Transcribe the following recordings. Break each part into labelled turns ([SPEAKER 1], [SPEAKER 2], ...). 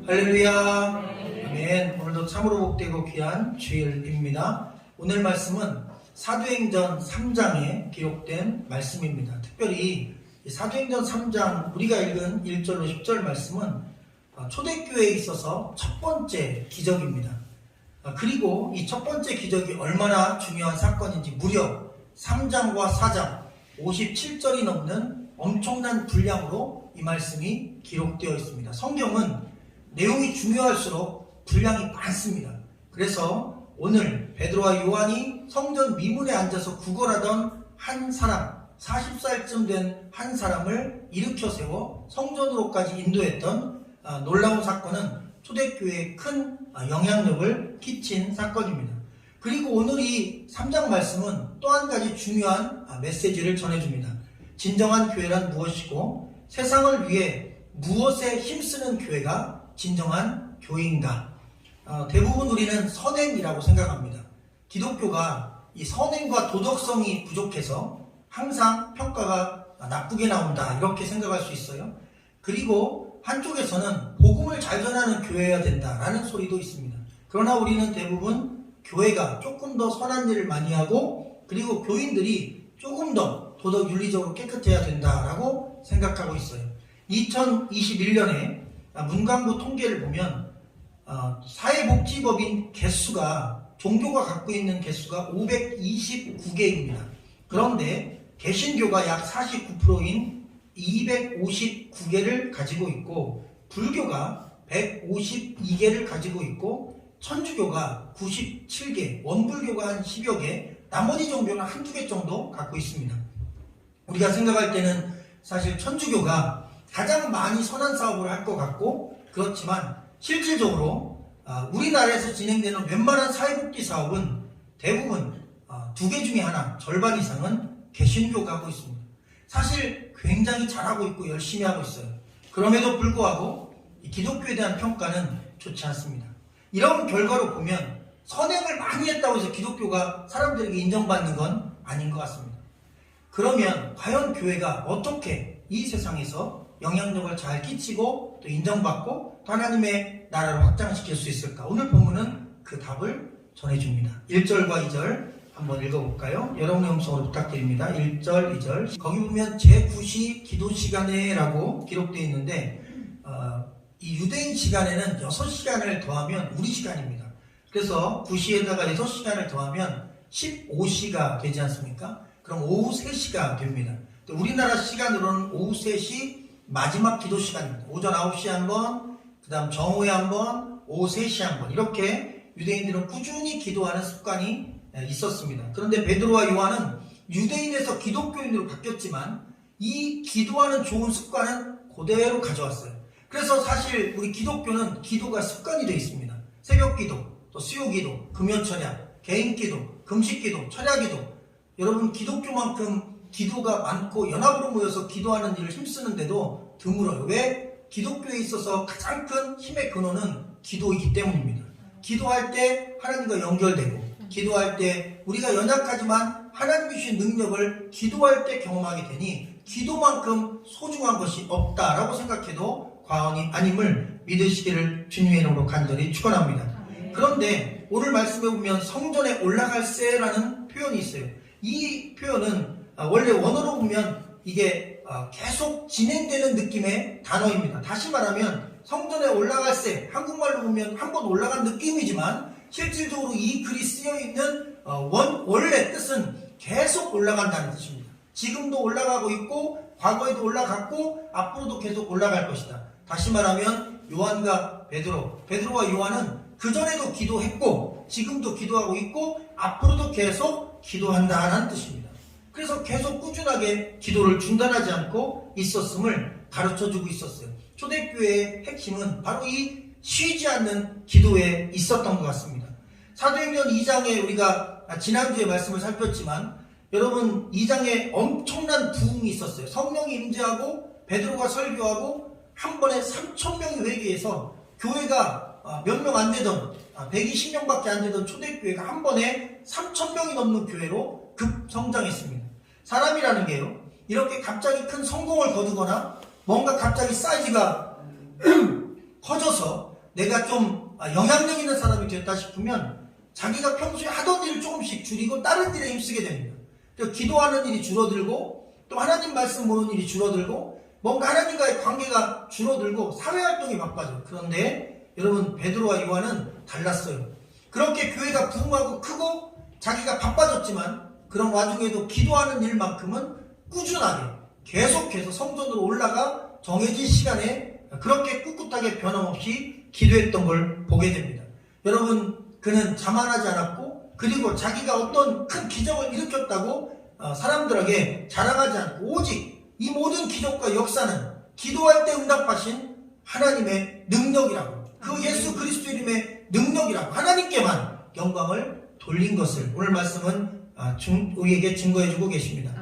[SPEAKER 1] 할렐루야. 아멘. 오늘도 참으로 복되고 귀한 주일입니다. 오늘 말씀은 사도행전 3장에 기록된 말씀입니다. 특별히 사도행전 3장 우리가 읽은 1절로 10절 말씀은 초대교회에 있어서 첫 번째 기적입니다. 그리고 이 첫 번째 기적이 얼마나 중요한 사건인지 무려 3장과 4장 57절이 넘는 엄청난 분량으로 이 말씀이 기록되어 있습니다. 성경은 내용이 중요할수록 분량이 많습니다. 그래서 오늘 베드로와 요한이 성전 미문에 앉아서 구걸하던 한 사람, 40살쯤 된 한 사람을 일으켜 세워 성전으로까지 인도했던 놀라운 사건은 초대교회에 큰 영향력을 끼친 사건입니다. 그리고 오늘 이 3장 말씀은 또 한 가지 중요한 메시지를 전해줍니다. 진정한 교회란 무엇이고 세상을 위해 무엇에 힘쓰는 교회가 진정한 교회인가? 대부분 우리는 선행이라고 생각합니다. 기독교가 이 선행과 도덕성이 부족해서 항상 평가가 나쁘게 나온다 이렇게 생각할 수 있어요. 그리고 한쪽에서는 복음을 잘 전하는 교회여야 된다라는 소리도 있습니다. 그러나 우리는 대부분 교회가 조금 더 선한 일을 많이 하고 그리고 교인들이 조금 더 도덕 윤리적으로 깨끗해야 된다라고 생각하고 있어요. 2021년에 문광부 통계를 보면 사회복지법인 개수가 종교가 갖고 있는 개수가 529개입니다. 그런데 개신교가 약 49%인 259개를 가지고 있고 불교가 152개를 가지고 있고 천주교가 97개, 원불교가 한 10여 개, 나머지 종교는 한두 개 정도 갖고 있습니다. 우리가 생각할 때는 사실 천주교가 가장 많이 선한 사업을 할 것 같고 그렇지만 실질적으로 우리나라에서 진행되는 웬만한 사회복지 사업은 대부분 두 개 중에 하나, 절반 이상은 개신교가 하고 있습니다. 사실 굉장히 잘하고 있고 열심히 하고 있어요. 그럼에도 불구하고 기독교에 대한 평가는 좋지 않습니다. 이런 결과로 보면 선행을 많이 했다고 해서 기독교가 사람들에게 인정받는 건 아닌 것 같습니다. 그러면 과연 교회가 어떻게 이 세상에서 영향력을 잘 끼치고 또 인정받고 또 하나님의 나라를 확장시킬 수 있을까? 오늘 본문은 그 답을 전해줍니다. 1절과 2절 한번 읽어볼까요? 여러분의 음성으로 부탁드립니다. 1절, 2절. 거기 보면 제9시 기도 시간에 라고 기록되어 있는데 이 유대인 시간에는 6시간을 더하면 우리 시간입니다. 그래서 9시에다가 6시간을 더하면 15시가 되지 않습니까? 그럼 오후 3시가 됩니다. 우리나라 시간으로는 오후 3시 마지막 기도 시간입니다. 오전 9시에 한 번, 그 다음 정오에 한 번, 오후 3시에 한 번 이렇게 유대인들은 꾸준히 기도하는 습관이 있었습니다. 그런데 베드로와 요한은 유대인에서 기독교인으로 바뀌었지만 이 기도하는 좋은 습관은 그대로 가져왔어요. 그래서 사실 우리 기독교는 기도가 습관이 되어 있습니다. 새벽 기도, 또 수요 기도, 금요 철야, 개인 기도, 금식 기도, 철야 기도. 여러분 기독교만큼 기도가 많고 연합으로 모여서 기도하는 일을 힘쓰는데도 드물어요. 왜? 기독교에 있어서 가장 큰 힘의 근원은 기도이기 때문입니다. 기도할 때 하나님과 연결되고 기도할 때 우리가 연약하지만 하나님이 주신 능력을 기도할 때 경험하게 되니 기도만큼 소중한 것이 없다라고 생각해도 과언이 아님을 믿으시기를 주님의 이름으로 간절히 축원합니다. 그런데 오늘 말씀에 보면 성전에 올라갈새라는 표현이 있어요. 이 표현은 원래 원어로 보면 이게 계속 진행되는 느낌의 단어입니다. 다시 말하면 성전에 올라갈새, 한국말로 보면 한 번 올라간 느낌이지만 실질적으로 이 글이 쓰여있는 원래 뜻은 계속 올라간다는 뜻입니다. 지금도 올라가고 있고 과거에도 올라갔고 앞으로도 계속 올라갈 것이다. 다시 말하면 요한과 베드로와 요한은 그전에도 기도했고 지금도 기도하고 있고 앞으로도 계속 기도한다는 뜻입니다. 그래서 계속 꾸준하게 기도를 중단하지 않고 있었음을 가르쳐주고 있었어요. 초대교회의 핵심은 바로 이 쉬지 않는 기도에 있었던 것 같습니다. 사도행전 2장에 우리가 지난주에 말씀을 살폈지만 여러분 2장에 엄청난 부흥이 있었어요. 성령이 임재하고 베드로가 설교하고 한 번에 3,000명이 회개해서 교회가 몇 명 안 되던 120명밖에 안 되던 초대교회가 한 번에 3,000명이 넘는 교회로 급성장했습니다. 사람이라는 게요 이렇게 갑자기 큰 성공을 거두거나 뭔가 갑자기 사이즈가 커져서 내가 좀 영향력 있는 사람이 됐다 싶으면 자기가 평소에 하던 일을 조금씩 줄이고 다른 일에 힘쓰게 됩니다. 그래서 기도하는 일이 줄어들고 또 하나님 말씀 보는 일이 줄어들고 뭔가 하나님과의 관계가 줄어들고 사회활동이 바빠져요. 그런데 여러분 베드로와 요한은 달랐어요. 그렇게 교회가 부흥하고 크고 자기가 바빠졌지만 그런 와중에도 기도하는 일만큼은 꾸준하게 계속해서 성전으로 올라가 정해진 시간에 그렇게 꿋꿋하게 변함없이 기도했던 걸 보게 됩니다. 여러분 그는 자만하지 않았고 그리고 자기가 어떤 큰 기적을 일으켰다고 사람들에게 자랑하지 않고 오직 이 모든 기적과 역사는 기도할 때 응답하신 하나님의 능력이라고 그 예수 그리스도 이름의 능력이라고 하나님께만 영광을 돌린 것을 오늘 말씀은 우리에게 증거해주고 계십니다.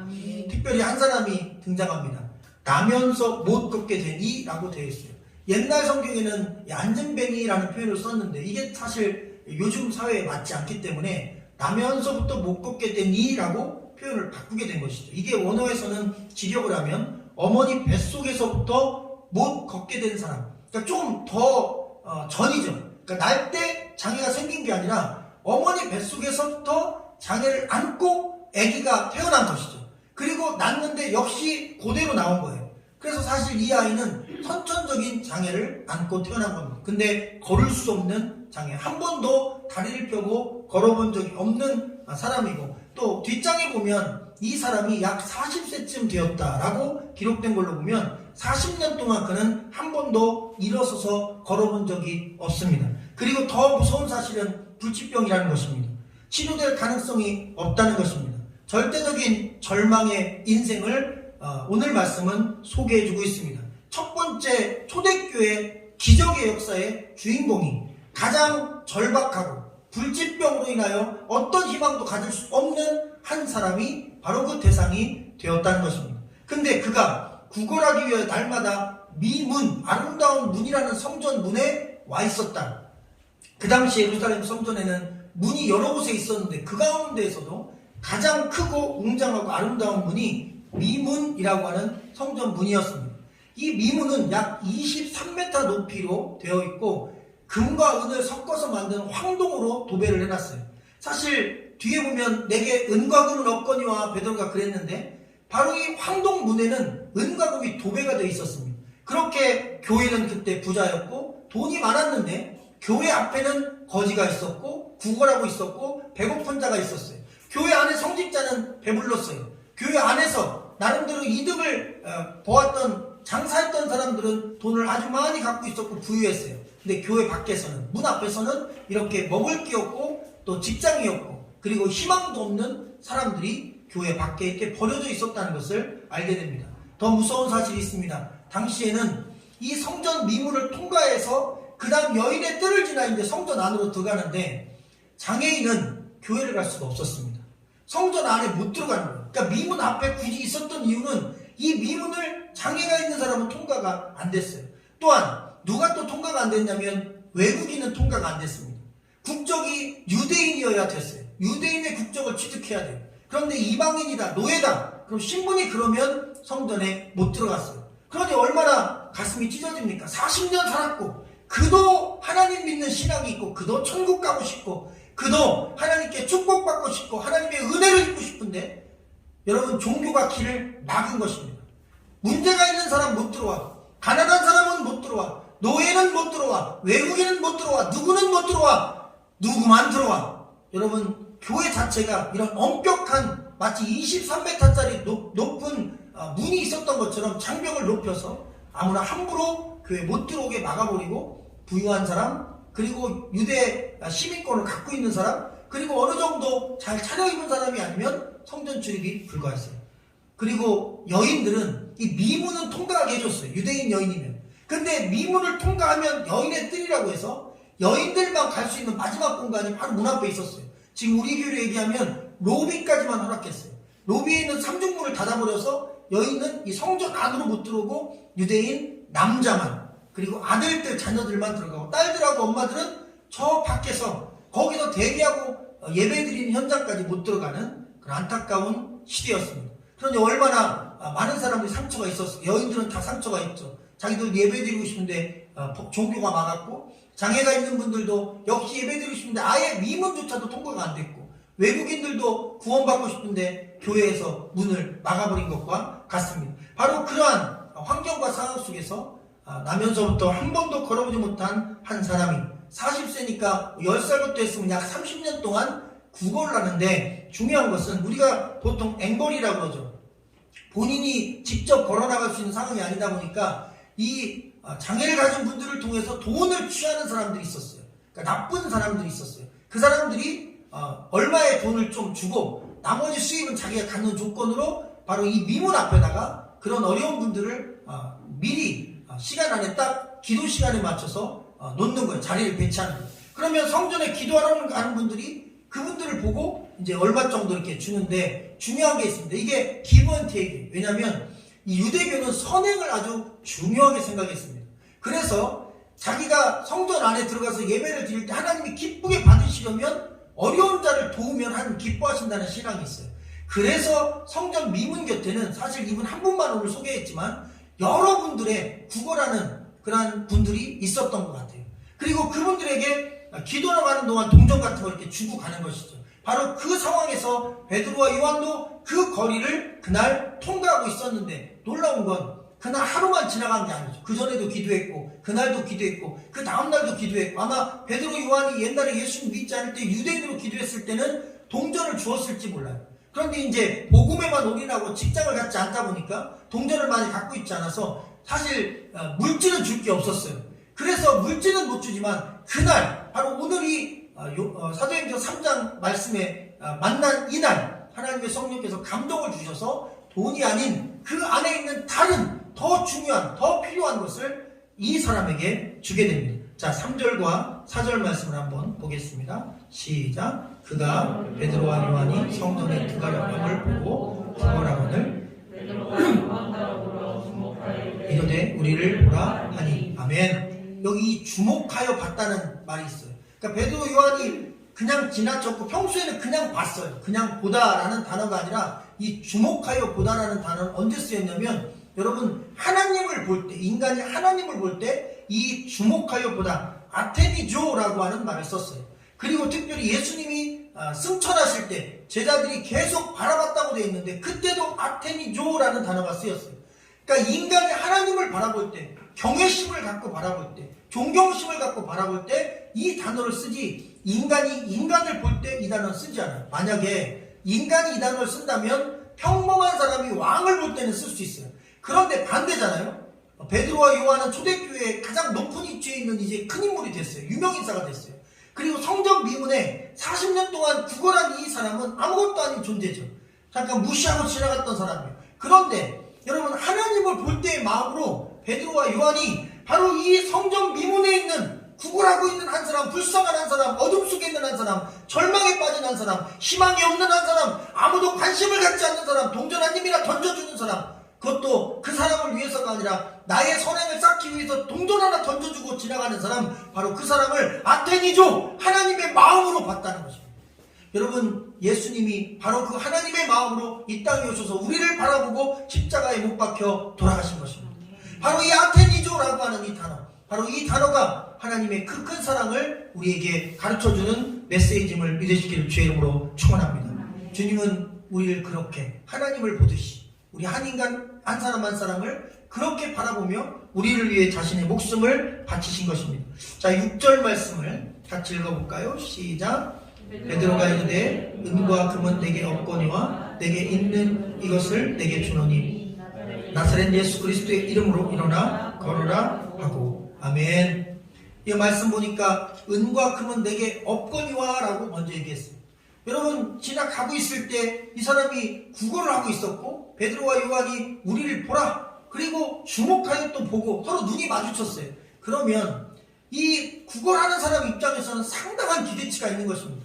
[SPEAKER 1] 특별히 한 사람이 등장합니다. 나면서 못 걷게 되니 라고 되어 있어요. 옛날 성경에는 안전뱅이라는 표현을 썼는데 이게 사실 요즘 사회에 맞지 않기 때문에 나면서부터 못 걷게 되니 라고 표현을 바꾸게 된 것이죠. 이게 원어에서는 직역을 하면 어머니 뱃속에서부터 못 걷게 된 사람, 그러니까 조금 더 전이죠. 그러니까 날 때 장애가 생긴 게 아니라 어머니 뱃속에서부터 장애를 안고 아기가 태어난 것이죠. 그리고 낳는데 역시 그대로 나온 거예요. 그래서 사실 이 아이는 선천적인 장애를 안고 태어난 겁니다. 근데 걸을 수 없는 장애, 한 번도 다리를 펴고 걸어본 적이 없는 사람이고 또 뒷장에 보면 이 사람이 약 40세쯤 되었다라고 기록된 걸로 보면 40년 동안 그는 한 번도 일어서서 걸어본 적이 없습니다. 그리고 더 무서운 사실은 불치병이라는 것입니다. 치료될 가능성이 없다는 것입니다. 절대적인 절망의 인생을 오늘 말씀은 소개해주고 있습니다. 첫 번째 초대교회 기적의 역사의 주인공이 가장 절박하고 불치병으로 인하여 어떤 희망도 가질 수 없는 한 사람이 바로 그 대상이 되었다는 것입니다. 근데 그가 구걸하기 위해 날마다 미문, 아름다운 문이라는 성전 문에 와 있었다. 그 당시 예루살렘 성전에는 문이 여러 곳에 있었는데 그 가운데에서도 가장 크고 웅장하고 아름다운 문이 미문이라고 하는 성전 문이었습니다. 이 미문은 약 23m 높이로 되어 있고 금과 은을 섞어서 만든 황동으로 도배를 해놨어요. 사실 뒤에 보면 내게 은과 금은 없거니와 베드로가 그랬는데 바로 이 황동 문에는 은과 금이 도배가 되어 있었습니다. 그렇게 교회는 그때 부자였고 돈이 많았는데 교회 앞에는 거지가 있었고 구걸하고 있었고 배고픈 자가 있었어요. 교회 안에 성직자는 배불렀어요. 교회 안에서 나름대로 이득을 보았던 장사했던 사람들은 돈을 아주 많이 갖고 있었고 부유했어요. 근데 교회 밖에서는 문 앞에서는 이렇게 먹을 게 없고 또 직장이 없고 그리고 희망도 없는 사람들이 교회 밖에 이렇게 버려져 있었다는 것을 알게 됩니다. 더 무서운 사실이 있습니다. 당시에는 이 성전 미문을 통과해서 그 다음 여인의 뜰을 지나 이제 성전 안으로 들어가는데 장애인은 교회를 갈 수가 없었습니다. 성전 안에 못 들어가는 거예요. 그러니까 미문 앞에 굳이 있었던 이유는 이 미문을 장애가 있는 사람은 통과가 안 됐어요. 또한 누가 또 통과가 안 됐냐면 외국인은 통과가 안 됐습니다. 국적이 유대인이어야 됐어요. 유대인의 국적을 취득해야 돼요. 그런데 이방인이다, 노예다. 그럼 신분이 그러면 성전에 못 들어갔어요. 그러니 얼마나 가슴이 찢어집니까? 40년 살았고 그도 하나님 믿는 신앙이 있고 그도 천국 가고 싶고 그도 하나님께 축복받고 싶고 하나님의 은혜를 입고 싶은데 여러분 종교가 길을 막은 것입니다. 문제가 있는 사람 못 들어와, 가난한 사람은 못 들어와, 노예는 못 들어와, 외국인은 못 들어와, 누구는 못 들어와, 누구만 들어와. 여러분 교회 자체가 이런 엄격한 마치 23m짜리 높은 문이 있었던 것처럼 장벽을 높여서 아무나 함부로 교회 못 들어오게 막아버리고 부유한 사람 그리고 유대 시민권을 갖고 있는 사람 그리고 어느 정도 잘 차려입은 사람이 아니면 성전 출입이 불가했어요. 그리고 여인들은 이 미문은 통과하게 해줬어요. 유대인 여인이면. 근데 미문을 통과하면 여인의 뜰이라고 해서 여인들만 갈 수 있는 마지막 공간이 바로 문 앞에 있었어요. 지금 우리 교회로 얘기하면 로비까지만 허락했어요. 로비에 있는 삼중문을 닫아버려서 여인은 이 성전 안으로 못 들어오고 유대인 남자만 그리고 아들들 자녀들만 들어가고 딸들하고 엄마들은 저 밖에서 거기서 대기하고 예배드리는 현장까지 못 들어가는 그런 안타까운 시대였습니다. 그런데 얼마나 많은 사람들이 상처가 있었어요. 여인들은 다 상처가 있죠. 자기들 예배드리고 싶은데 종교가 막았고 장애가 있는 분들도 역시 예배드리고 싶은데 아예 미문조차도 통과가 안 됐고, 외국인들도 구원받고 싶은데 교회에서 문을 막아버린 것과 같습니다. 바로 그러한 환경과 상황 속에서 나면서부터 한 번도 걸어보지 못한 한 사람이 40세니까 10살부터 했으면 약 30년 동안 구걸을 하는데, 중요한 것은 우리가 보통 앵벌이라고 그러죠. 본인이 직접 걸어나갈 수 있는 상황이 아니다 보니까 이 장애를 가진 분들을 통해서 돈을 취하는 사람들이 있었어요. 그러니까 나쁜 사람들이 있었어요. 그 사람들이 얼마의 돈을 좀 주고 나머지 수입은 자기가 갖는 조건으로 바로 이 미문 앞에다가 그런 어려운 분들을 미리 시간 안에 딱 기도 시간에 맞춰서 놓는 거예요. 자리를 배치하는 거예요. 그러면 성전에 기도하러 가는 분들이 그분들을 보고 이제 얼마 정도 이렇게 주는데, 중요한 게 있습니다. 이게 기브앤테이크예요. 왜냐하면 이 유대교는 선행을 아주 중요하게 생각했습니다. 그래서 자기가 성전 안에 들어가서 예배를 드릴 때 하나님이 기쁘게 받으시려면 어려운 자를 도우면 하나님 기뻐하신다는 신앙이 있어요. 그래서 성전 미문 곁에는 사실 이분 한 분만 오늘 소개했지만 여러분들의 구걸하는 그런 분들이 있었던 것 같아요. 그리고 그분들에게 기도하러 가는 동안 동전 같은 걸 이렇게 주고 가는 것이죠. 바로 그 상황에서 베드로와 요한도 그 거리를 그날 통과하고 있었는데, 놀라운 건 그날 하루만 지나간 게 아니죠. 그 전에도 기도했고, 그날도 기도했고, 그 다음날도 기도했고, 아마 베드로 요한이 옛날에 예수님 믿지 않을 때 유대인으로 기도했을 때는 동전을 주었을지 몰라요. 그런데 이제 복음에만 올인하고 직장을 갖지 않다 보니까 동전을 많이 갖고 있지 않아서 사실 물질은 줄 게 없었어요. 그래서 물질은 못 주지만 그날, 바로 오늘이 사도행전 3장 말씀에 만난 이날 하나님의 성령께서 감동을 주셔서 돈이 아닌 그 안에 있는 다른 더 중요한, 더 필요한 것을 이 사람에게 주게 됩니다. 자, 3절과 4절 말씀을 한번 보겠습니다. 시작. 그가 베드로와 요한이 성전에 들어가려함을 보고 구걸하거늘 이르되 우리를 보라 하니. 아멘. 여기 주목하여 봤다는 말이 있어요. 그러니까 베드로 요한이 그냥 지나쳤고 평소에는 그냥 봤어요. 그냥 보다라는 단어가 아니라 이 주목하여 보다라는 단어는 언제 쓰였냐면, 여러분 하나님을 볼 때, 인간이 하나님을 볼 때 이 주목하여 보다, 아테니조라고 하는 말을 썼어요. 그리고 특별히 예수님이 승천하실 때 제자들이 계속 바라봤다고 되어 있는데 그때도 아테니조라는 단어가 쓰였어요. 그러니까 인간이 하나님을 바라볼 때, 경외심을 갖고 바라볼 때, 존경심을 갖고 바라볼 때 이 단어를 쓰지, 인간이 인간을 볼 때 이 단어를 쓰지 않아요. 만약에 인간이 이 단어를 쓴다면 평범한 사람이 왕을 볼 때는 쓸 수 있어요. 그런데 반대잖아요. 베드로와 요한은 초대교회의 가장 높은 위치에 있는 이제 큰 인물이 됐어요. 유명인사가 됐어요. 그리고 성전 미문에 40년 동안 구걸한 이 사람은 아무것도 아닌 존재죠. 잠깐 무시하고 지나갔던 사람이에요. 그런데 여러분, 하나님을 볼 때의 마음으로 베드로와 요한이 바로 이 성전 미문에 있는, 구걸하고 있는 한 사람, 불쌍한 한 사람, 어둠 속에 있는 한 사람, 절망에 빠진 한 사람, 희망이 없는 한 사람, 아무도 관심을 갖지 않는 사람, 동전 한 입이나 던져주는 사람, 그것도 그 사람을 위해서가 아니라 나의 선행을 쌓기 위해서 동전 하나 던져주고 지나가는 사람, 바로 그 사람을 아테니조, 하나님의 마음으로 봤다는 것입니다. 여러분, 예수님이 바로 그 하나님의 마음으로 이 땅에 오셔서 우리를 바라보고 십자가에 못 박혀 돌아가신 것입니다. 바로 이 아테니조라고 하는 이 단어, 바로 이 단어가 하나님의 그 큰 사랑을 우리에게 가르쳐주는 메시지임을 믿으시기를 주의 이름으로 축원합니다. 주님은 우리를 그렇게 하나님을 보듯이 우리 한 인간 한 사람 한 사람을 그렇게 바라보며 우리를 위해 자신의 목숨을 바치신 것입니다. 자, 6절 말씀을 같이 읽어볼까요? 시작. 베드로가 이르되 은과 금은 내게 없거니와 내게 있는 이것을 내게 주노니 나사렛 예수 그리스도의 이름으로 일어나 걸으라 하고. 아멘. 이 말씀 보니까 은과 금은 내게 없거니와 라고 먼저 얘기했어요. 여러분, 지나가고 있을 때 이 사람이 구걸을 하고 있었고 베드로와 요한이 우리를 보라, 그리고 주목하여 또 보고 서로 눈이 마주쳤어요. 그러면 이 구걸하는 사람 입장에서는 상당한 기대치가 있는 것입니다.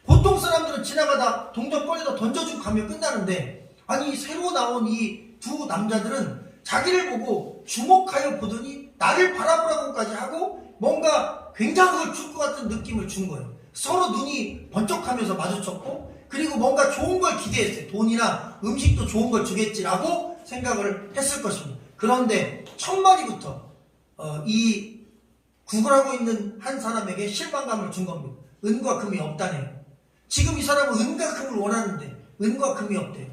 [SPEAKER 1] 보통 사람들은 지나가다 동전 꺼내다 던져주고 가면 끝나는데, 아니 새로 나온 이 두 남자들은 자기를 보고 주목하여 보더니 나를 바라보라고까지 하고 뭔가 굉장히 걸 줄 것 같은 느낌을 준 거예요. 서로 눈이 번쩍하면서 마주쳤고, 그리고 뭔가 좋은 걸 기대했어요. 돈이나 음식도 좋은 걸 주겠지라고 생각을 했을 것입니다. 그런데 첫 마디부터 이 구걸하고 있는 한 사람에게 실망감을 준 겁니다. 은과 금이 없다네요. 지금 이 사람은 은과 금을 원하는데 은과 금이 없대요.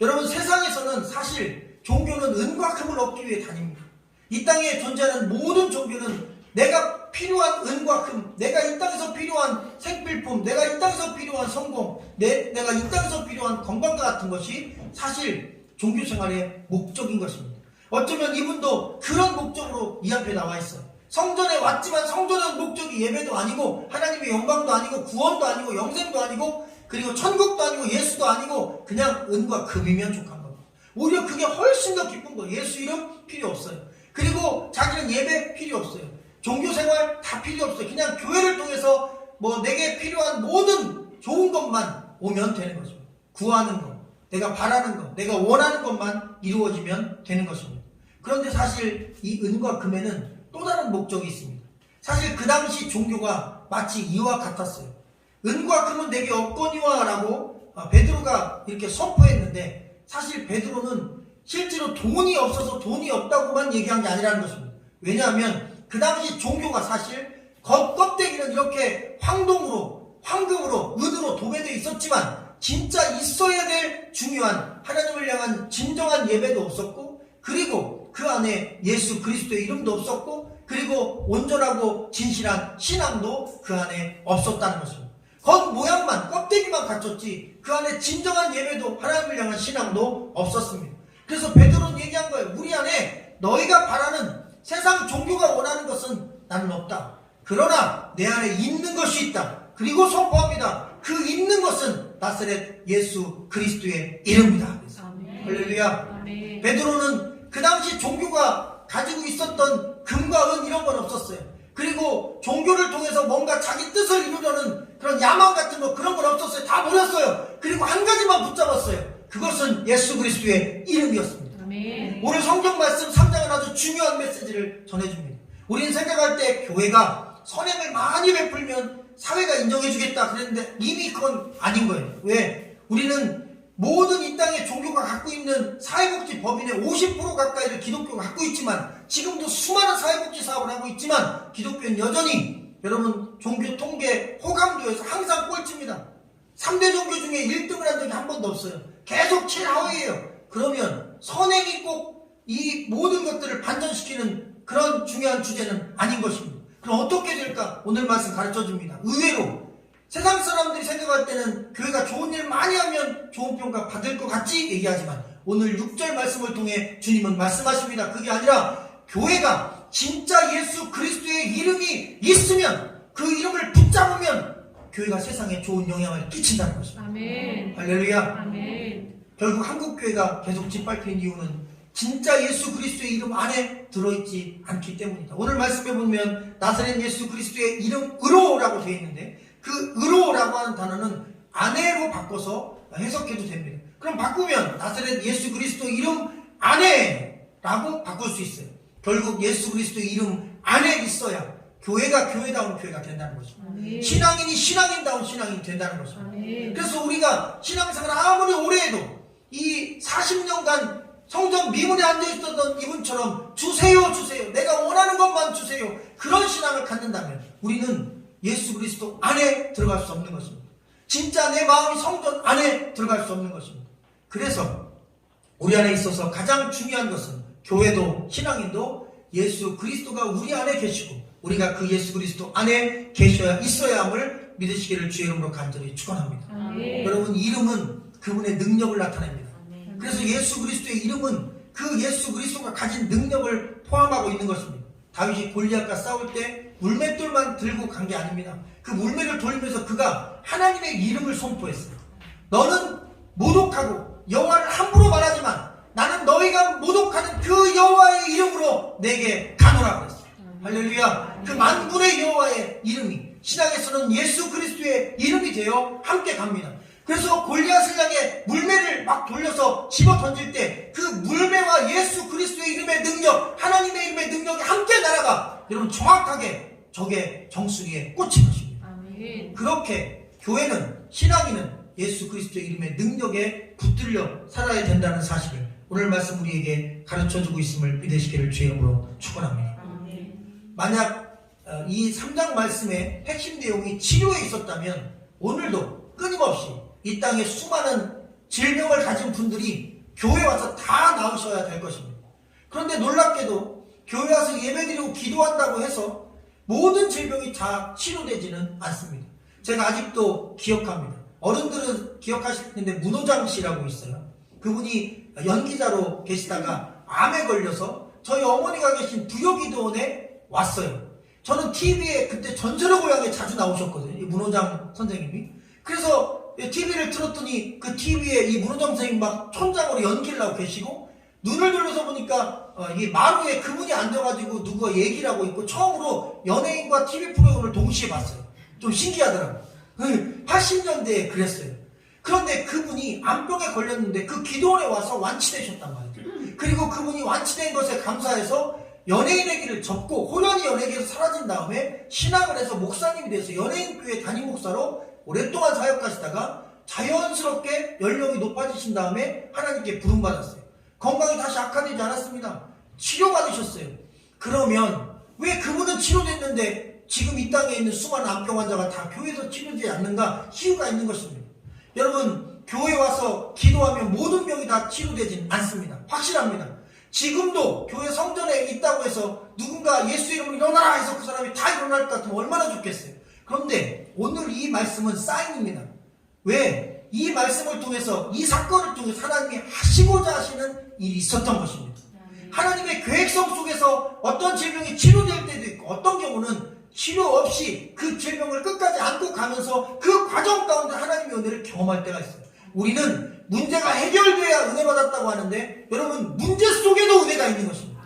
[SPEAKER 1] 여러분, 세상에서는 사실 종교는 은과 금을 얻기 위해 다닙니다. 이 땅에 존재하는 모든 종교는 내가 필요한 은과 금, 내가 이 땅에서 필요한 생필품, 내가 이 땅에서 필요한 성공, 내가 이 땅에서 필요한 건강과 같은 것이 사실 종교 생활의 목적인 것입니다. 어쩌면 이분도 그런 목적으로 이 앞에 나와 있어요. 성전에 왔지만 성전의 목적이 예배도 아니고 하나님의 영광도 아니고 구원도 아니고 영생도 아니고 그리고 천국도 아니고 예수도 아니고 그냥 은과 금이면 족한 겁니다. 오히려 그게 훨씬 더 기쁜 거예요. 예수 이름 필요 없어요. 그리고 자기는 예배 필요 없어요. 종교생활 다 필요 없어요. 그냥 교회를 통해서 내게 필요한 모든 좋은 것만 오면 되는 거죠. 구하는 것, 내가 바라는 것, 내가 원하는 것만 이루어지면 되는 것입니다. 그런데 사실 이 은과 금에는 또 다른 목적이 있습니다. 사실 그 당시 종교가 마치 이와 같았어요. 은과 금은 내게 없거니와 라고 베드로가 이렇게 선포했는데 사실 베드로는 실제로 돈이 없어서 돈이 없다고만 얘기한 게 아니라는 것입니다. 왜냐하면 그 당시 종교가 사실 겉껍데기는 이렇게 황금으로 은으로 도배되어 있었지만 진짜 있어야 될 중요한 하나님을 향한 진정한 예배도 없었고 그리고 그 안에 예수 그리스도의 이름도 없었고 그리고 온전하고 진실한 신앙도 그 안에 없었다는 것입니다. 겉모양만 껍데기만 갖췄지 그 안에 진정한 예배도 하나님을 향한 신앙도 없었습니다. 그래서 베드로는 얘기한 거예요. 우리 안에 너희가 바라는 세상 종교가 원하는 것은 나는 없다. 그러나 내 안에 있는 것이 있다. 그리고 선포합니다. 그 있는 것은 나사렛 예수 그리스도의 이름이다. 할렐루야. 베드로는 그 당시 종교가 가지고 있었던 금과 은 이런 건 없었어요. 그리고 종교를 통해서 뭔가 자기 뜻을 이루려는 그런 야망 같은 거 그런 건 없었어요. 다 버렸어요. 그리고 한 가지만 붙잡았어요. 그것은 예수 그리스도의 이름이었습니다.
[SPEAKER 2] 아멘.
[SPEAKER 1] 오늘 성경 말씀 3장은 아주 중요한 메시지를 전해줍니다. 우리는 생각할 때 교회가 선행을 많이 베풀면 사회가 인정해주겠다 그랬는데 이미 그건 아닌 거예요. 왜? 우리는 모든 이 땅의 종교가 갖고 있는 사회복지 법인의 50% 가까이를 기독교가 갖고 있지만 지금도 수많은 사회복지 사업을 하고 있지만 기독교는 여전히 여러분 종교 통계 호감도에서 항상 꼴찌입니다. 3대 종교 중에 1등을 한 적이 한 번도 없어요. 계속 최하위예요. 그러면 선행이 꼭 이 모든 것들을 반전시키는 그런 중요한 주제는 아닌 것입니다. 그럼 어떻게 될까? 오늘 말씀 가르쳐줍니다. 의외로 세상 사람들이 생각할 때는 교회가 좋은 일 많이 하면 좋은 평가 받을 것 같지 얘기하지만 오늘 6절 말씀을 통해 주님은 말씀하십니다. 그게 아니라 교회가 진짜 예수 그리스도의 이름이 있으면 그 이름을 붙잡으면 교회가 세상에 좋은 영향을 끼친다는 것입니다.
[SPEAKER 2] 아멘.
[SPEAKER 1] 할렐루야.
[SPEAKER 2] 아멘.
[SPEAKER 1] 결국 한국교회가 계속 짓밟힌 이유는 진짜 예수 그리스도의 이름 안에 들어있지 않기 때문이다. 오늘 말씀해 보면 나사렛 예수 그리스도의 이름으로라고 되어 있는데 그 으로라고 하는 단어는 안에로 바꿔서 해석해도 됩니다. 그럼 바꾸면 나사렛 예수 그리스도 이름 안에라고 바꿀 수 있어요. 결국 예수 그리스도 이름 안에 있어야 교회가 교회다운 교회가 된다는 거죠.
[SPEAKER 2] 아멘.
[SPEAKER 1] 신앙인이 신앙인다운 신앙인이 된다는 거죠.
[SPEAKER 2] 아멘.
[SPEAKER 1] 그래서 우리가 신앙생활 아무리 오래 해도 이 40년간 성전 미문에 앉아있었던 이분처럼 주세요 내가 원하는 것만 주세요 그런 신앙을 갖는다면 우리는 예수 그리스도 안에 들어갈 수 없는 것입니다. 진짜 내 마음이 성전 안에 들어갈 수 없는 것입니다. 그래서 우리 안에 있어서 가장 중요한 것은 교회도 신앙인도 예수 그리스도가 우리 안에 계시고 우리가 그 예수 그리스도 안에 계셔야 있어야 함을 믿으시기를 주의 이름으로 간절히 축원합니다.
[SPEAKER 2] 아멘.
[SPEAKER 1] 여러분 이름은 그분의 능력을 나타냅니다. 그래서 예수 그리스도의 이름은 그 예수 그리스도가 가진 능력을 포함하고 있는 것입니다. 다윗이 골리앗과 싸울 때 물맷돌만 들고 간 게 아닙니다. 그 물맷을 돌리면서 그가 하나님의 이름을 선포했어요. 너는 모독하고 여호와를 함부로 말하지만 나는 너희가 모독하는 그 여호와의 이름으로 내게 가노라 그랬어요. 할렐루야. 그 만군의 여호와의 이름이 신앙에서는 예수 그리스도의 이름이 되어 함께 갑니다. 그래서 골리앗을 향해 물매를 막 돌려서 집어 던질 때 그 물매와 예수 그리스도의 이름의 능력, 하나님의 이름의 능력이 함께 날아가 여러분 정확하게 적의 정수리에 꽂힌 것입니다.
[SPEAKER 2] 아멘.
[SPEAKER 1] 그렇게 교회는 신앙인은 예수 그리스도의 이름의 능력에 붙들려 살아야 된다는 사실을 오늘 말씀 우리에게 가르쳐주고 있음을 믿으시기를 주의 이름으로 축원합니다.
[SPEAKER 2] 아멘.
[SPEAKER 1] 만약 이 3장 말씀의 핵심 내용이 치료에 있었다면 오늘도 끊임없이 이 땅에 수많은 질병을 가진 분들이 교회 와서 다 나으셔야 될 것입니다. 그런데 놀랍게도 교회 와서 예배드리고 기도한다고 해서 모든 질병이 다 치료되지는 않습니다. 제가 아직도 기억합니다. 어른들은 기억하실 텐데 문호장 씨라고 있어요. 그분이 연기자로 계시다가 암에 걸려서 저희 어머니가 계신 부여기도원에 왔어요. 저는 TV에 그때 전설의 고향에 자주 나오셨거든요. 이 문호장 선생님이. 그래서 TV를 틀었더니 그 TV에 이 문호장 선생님 막 촌장으로 연기를 하고 계시고 눈을 들어서 보니까 이게 마루에 그분이 앉아가지고 누가 얘기를 하고 있고 처음으로 연예인과 TV 프로그램을 동시에 봤어요. 좀 신기하더라고요. 80년대에 그랬어요. 그런데 그분이 암병에 걸렸는데 그 기도원에 와서 완치되셨단 말이죠. 그리고 그분이 완치된 것에 감사해서 연예인의 길을 접고 호련히 연예계에서 사라진 다음에 신학을 해서 목사님이 돼서 연예인교회 담임 목사로 오랫동안 사역하시다가 자연스럽게 연령이 높아지신 다음에 하나님께 부름받았어요. 건강이 다시 악화되지 않았습니다. 치료받으셨어요. 그러면 왜 그분은 치료됐는데 지금 이 땅에 있는 수많은 암병 환자가 다 교회에서 치료되지 않는가? 이유가 있는 것입니다. 여러분, 교회 와서 기도하면 모든 병이 다 치료되진 않습니다. 확실합니다. 지금도 교회 성전에 있다고 해서 누군가 예수 이름으로 일어나라 해서 그 사람이 다 일어날 것 같으면 얼마나 좋겠어요. 그런데 오늘 이 말씀은 사인입니다. 왜? 이 말씀을 통해서 이 사건을 통해서 하나님이 하시고자 하시는 일이 있었던 것입니다. 하나님의 계획성 속에서 어떤 질병이 치료될 때도 있고 어떤 경우는 치료 없이 그 질병을 끝까지 안고 가면서 그 과정 가운데 하나님의 은혜를 경험할 때가 있어요. 우리는 문제가 해결돼야 은혜 받았다고 하는데 여러분 문제 속에도 은혜가 있는 것입니다.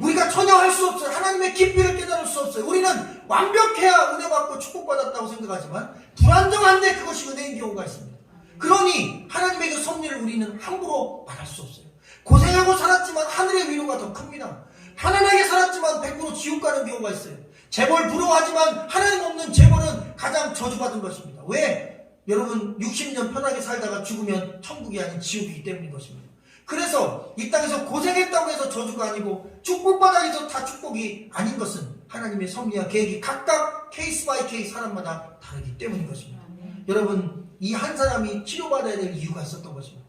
[SPEAKER 1] 우리가 전혀 할 수 없어요. 하나님의 깊이를 깨달을 수 없어요. 우리는 완벽해야 은혜 받고 축복받았다고 생각하지만 불안정한데 그것이 은혜인 경우가 있습니다. 그러니 하나님의 그 섭리를 우리는 함부로 말할 수 없어요. 고생하고 살았지만 하늘의 위로가 더 큽니다. 편안하게 살았지만 100% 지옥 가는 경우가 있어요. 재벌 부러워하지만 하나님 없는 재벌은 가장 저주받은 것입니다. 왜? 여러분 60년 편하게 살다가 죽으면 천국이 아닌 지옥이기 때문인 것입니다. 그래서 이 땅에서 고생했다고 해서 저주가 아니고 축복받아 해서 다 축복이 아닌 것은 하나님의 섭리와 계획이 각각 케이스 바이 케이스 사람마다 다르기 때문인 것입니다. 여러분 이 한 사람이 치료받아야 될 이유가 있었던 것입니다.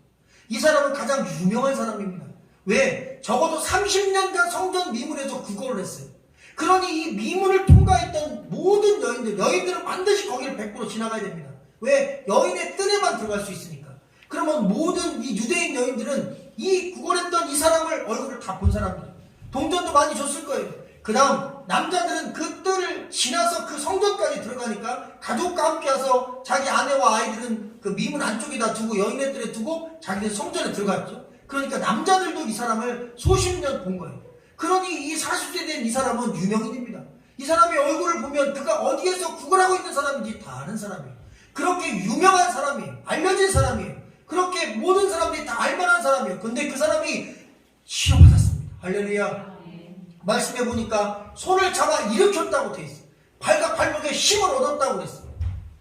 [SPEAKER 1] 이 사람은 가장 유명한 사람입니다. 왜? 적어도 30년간 성전 미문에서 구걸을 했어요. 그러니 이 미문을 통과했던 모든 여인들은 반드시 거기를 100% 지나가야 됩니다. 왜? 여인의 뜰에만 들어갈 수 있으니까. 그러면 모든 이 유대인 여인들은 이 구걸했던 이 사람을 얼굴을 다 본 사람들이에요. 동전도 많이 줬을 거예요. 그 다음 남자들은 그 뜰을 지나서 그 성전까지 들어가니까 가족과 함께 와서 자기 아내와 아이들은 그 미문 안쪽에다 두고 여인의 뜰에 두고 자기들 성전에 들어갔죠. 그러니까 남자들도 이 사람을 수십 년 본 거예요. 그러니 이 40세 된 이 사람은 유명인입니다. 이 사람의 얼굴을 보면 그가 어디에서 구걸하고 있는 사람인지 다 아는 사람이에요. 그렇게 유명한 사람이에요. 알려진 사람이에요. 그렇게 모든 사람들이 다 알만한 사람이에요. 근데 그 사람이 치료받았습니다. 할렐루야. 말씀해 보니까 손을 잡아 일으켰다고 돼 있어요. 발과 발목에 힘을 얻었다고 그랬어요.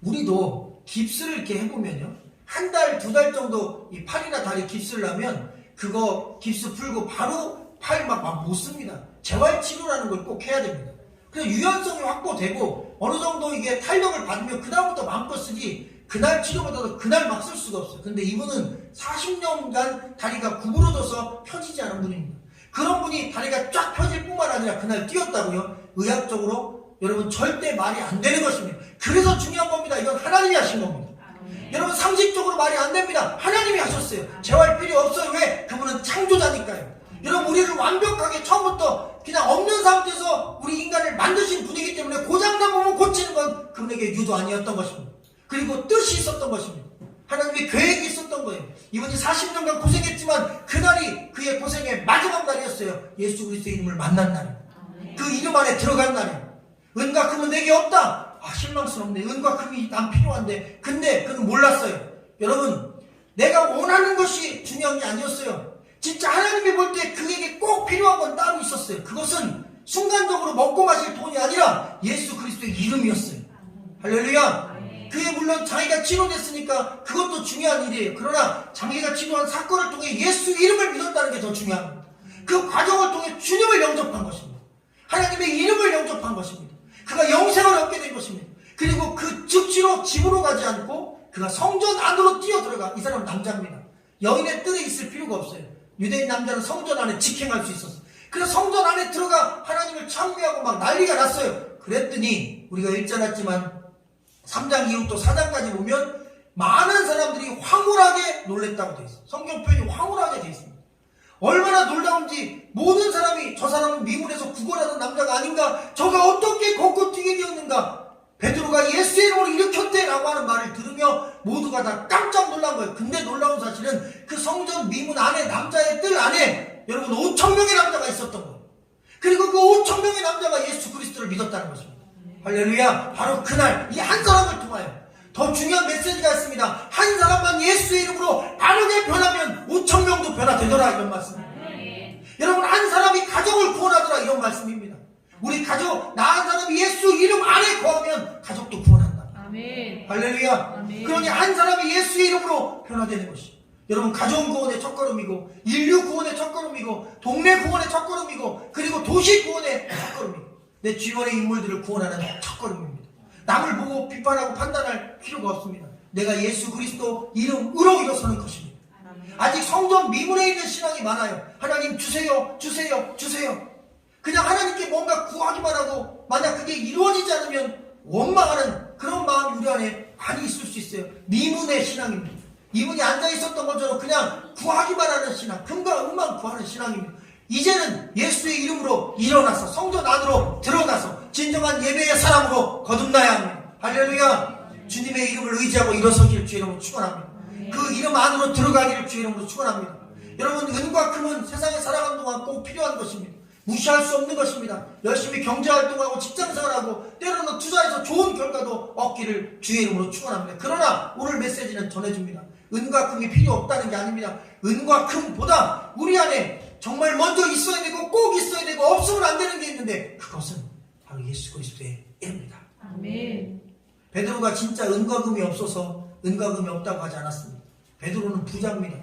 [SPEAKER 1] 우리도 깁스를 이렇게 해보면요. 한 달, 두 달 정도 이 팔이나 다리 깁스를 하면 그거 깁스 풀고 바로 팔 막 못 씁니다. 재활치료라는 걸 꼭 해야 됩니다. 그래서 유연성이 확보되고 어느 정도 이게 탄력을 받으면 그다음부터 마음껏 쓰지 그날 치료받아도 그날 막 쓸 수가 없어요. 근데 이분은 40년간 다리가 구부러져서 펴지지 않은 분입니다. 그런 분이 다리가 쫙 펴질 뿐만 아니라 그날 뛰었다고요? 의학적으로 여러분 절대 말이 안 되는 것입니다. 그래서 중요한 겁니다. 이건 하나님이 하신 겁니다. 여러분 상식적으로 말이 안 됩니다. 하나님이 하셨어요. 재활 필요 없어요. 왜? 그분은 창조자니까요. 여러분 우리를 완벽하게 처음부터 그냥 없는 상태에서 우리 인간을 만드신 분이기 때문에 고장난 부분 고치는 건 그분에게 유도 아니었던 것입니다. 그리고 뜻이 있었던 것입니다. 하나님의 계획이 있었던 거예요. 이분이 40년간 고생했지만 그날이 그의 고생의 마지막 날이었어요. 예수 그리스도의 이름을 만난 날이에요. 그 이름 안에 들어간 날이에요. 은과 금은 내게 없다. 실망스럽네. 은과 금이 난 필요한데. 근데 그는 몰랐어요. 여러분 내가 원하는 것이 중요한 게 아니었어요. 진짜 하나님이 볼 때 그에게 꼭 필요한 건 따로 있었어요. 그것은 순간적으로 먹고 마실 돈이 아니라 예수 그리스도의 이름이었어요. 할렐루야. 그게 물론 자기가 치료됐으니까 그것도 중요한 일이에요. 그러나 자기가 치료한 사건을 통해 예수 이름을 믿었다는 게 더 중요합니다. 그 과정을 통해 주님을 영접한 것입니다. 하나님의 이름을 영접한 것입니다. 그가 영생을 얻게 된 것입니다. 그리고 그 즉시로 집으로 가지 않고 그가 성전 안으로 뛰어들어가. 이 사람은 남자입니다. 여인의 뜰에 있을 필요가 없어요. 유대인 남자는 성전 안에 직행할 수 있었어요. 그래서 성전 안에 들어가 하나님을 찬미하고 막 난리가 났어요. 그랬더니 우리가 읽지 않았지만 3장 이후부터 4장까지 보면 많은 사람들이 황홀하게 놀랬다고 되어 있어요. 성경 표현이 황홀하게 되어 있습니다. 얼마나 놀라운지 모든 사람이 저 사람은 미문에서 구걸하는 남자가 아닌가, 저가 어떻게 걷고 뛰게 되었는가, 베드로가 예수의 이름으로 일으켰대 라고 하는 말을 들으며 모두가 다 깜짝 놀란 거예요. 근데 놀라운 사실은 그 성전 미문 안에, 남자의 뜰 안에 여러분 5,000명의 남자가 있었던 거예요. 그리고 그 5,000명의 남자가 예수 그리스도를 믿었다는 것입니다. 할렐루야. 바로 그날 이 한 사람을 통하여 더 중요한 메시지가 있습니다. 한 사람만 예수의 이름으로 바르게 변하면 5,000명도 변화되더라, 이런 말씀입니다. 여러분, 한 사람이 가족을 구원하더라, 이런 말씀입니다. 우리 가족, 나 한 사람이 예수 이름 안에 거하면 가족도 구원한다.
[SPEAKER 2] 아멘.
[SPEAKER 1] 할렐루야.
[SPEAKER 2] 아멘.
[SPEAKER 1] 그러니 한 사람이 예수의 이름으로 변화되는 것이, 여러분, 가정 구원의 첫걸음이고, 인류 구원의 첫걸음이고, 동네 구원의 첫걸음이고, 그리고 도시 구원의 첫걸음이고, 내 주변의 인물들을 구원하는 첫걸음입니다. 남을 보고 비판하고 판단할 필요가 없습니다. 내가 예수 그리스도 이름으로 일어서는 것입니다. 아직 성전 미문에 있는 신앙이 많아요. 하나님 주세요, 주세요, 주세요. 그냥 하나님께 뭔가 구하기만 하고 만약 그게 이루어지지 않으면 원망하는 그런 마음이 우리 안에 많이 있을 수 있어요. 미문의 신앙입니다. 이분이 앉아있었던 것처럼 그냥 구하기만 하는 신앙, 금과 은만 구하는 신앙입니다. 이제는 예수의 이름으로 일어나서 성전 안으로 들어가서 진정한 예배의 사람으로 거듭나야 합니다. 할렐루야. 주님의 이름을 의지하고 일어서기를 주의 이름으로 축원합니다. 그 이름 안으로 들어가기를 주의 이름으로 축원합니다. 여러분, 은과 금은 세상에 살아가는 동안 꼭 필요한 것입니다. 무시할 수 없는 것입니다. 열심히 경제활동하고 직장생활하고 때로는 투자해서 좋은 결과도 얻기를 주의 이름으로 축원합니다. 그러나 오늘 메시지는 전해줍니다. 은과 금이 필요 없다는 게 아닙니다. 은과 금보다 우리 안에 정말 먼저 있어야 되고 꼭 있어야 되고 없으면 안 되는 게 있는데, 그것은 바로 예수 그리스도의 이름입니다.
[SPEAKER 2] 아멘.
[SPEAKER 1] 베드로가 진짜 은과 금이 없어서 은과 금이 없다고 하지 않았습니다. 베드로는 부자입니다.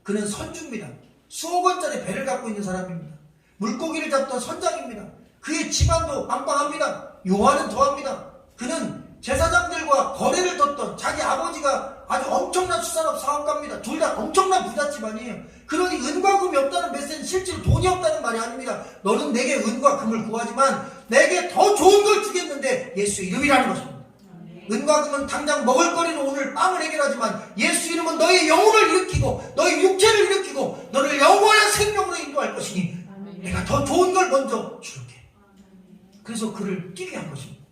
[SPEAKER 1] 그는 선주입니다. 수억 원짜리 배를 갖고 있는 사람입니다. 물고기를 잡던 선장입니다. 그의 집안도 빵빵합니다. 요한은 더합니다. 그는 제사장들과 거래를 뒀던 자기 아버지가 아주 엄청난 수산업 사업가입니다. 둘 다 엄청난 부잣집안이에요. 그러니 은과 금이 없다는 메시지는 실제로 돈이 없다는 말이 아닙니다. 너는 내게 은과 금을 구하지만 내게 더 좋은 걸 주겠는데 예수 이름이라는 것입니다. 은과 금은 당장 먹을거리는 오늘 빵을 해결하지만 예수 이름은 너의 영혼을 일으키고 너의 육체를 일으키고 너를 영원한 생명으로 인도할 것이니 내가 더 좋은 걸 먼저 줄게. 그래서 그를 뛰게 한 것입니다.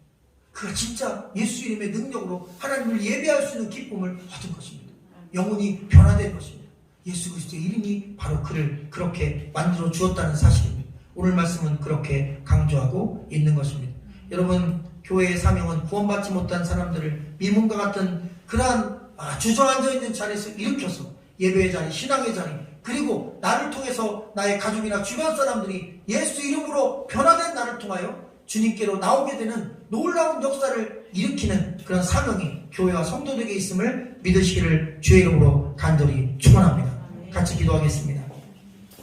[SPEAKER 1] 그가 진짜 예수 이름의 능력으로 하나님을 예배할 수 있는 기쁨을 얻은 것입니다. 영혼이 변화된 것입니다. 예수 그리스도의 이름이 바로 그를 그렇게 만들어 주었다는 사실입니다. 오늘 말씀은 그렇게 강조하고 있는 것입니다. 여러분, 교회의 사명은 구원받지 못한 사람들을 미문과 같은 그러한 주저앉아 있는 자리에서 일으켜서 예배의 자리, 신앙의 자리, 그리고 나를 통해서 나의 가족이나 주변 사람들이 예수 이름으로 변화된 나를 통하여 주님께로 나오게 되는 놀라운 역사를 일으키는 그런 사명이 교회와 성도들에게 있음을 믿으시기를 주의 이름으로 간절히 축원합니다. 같이 기도하겠습니다.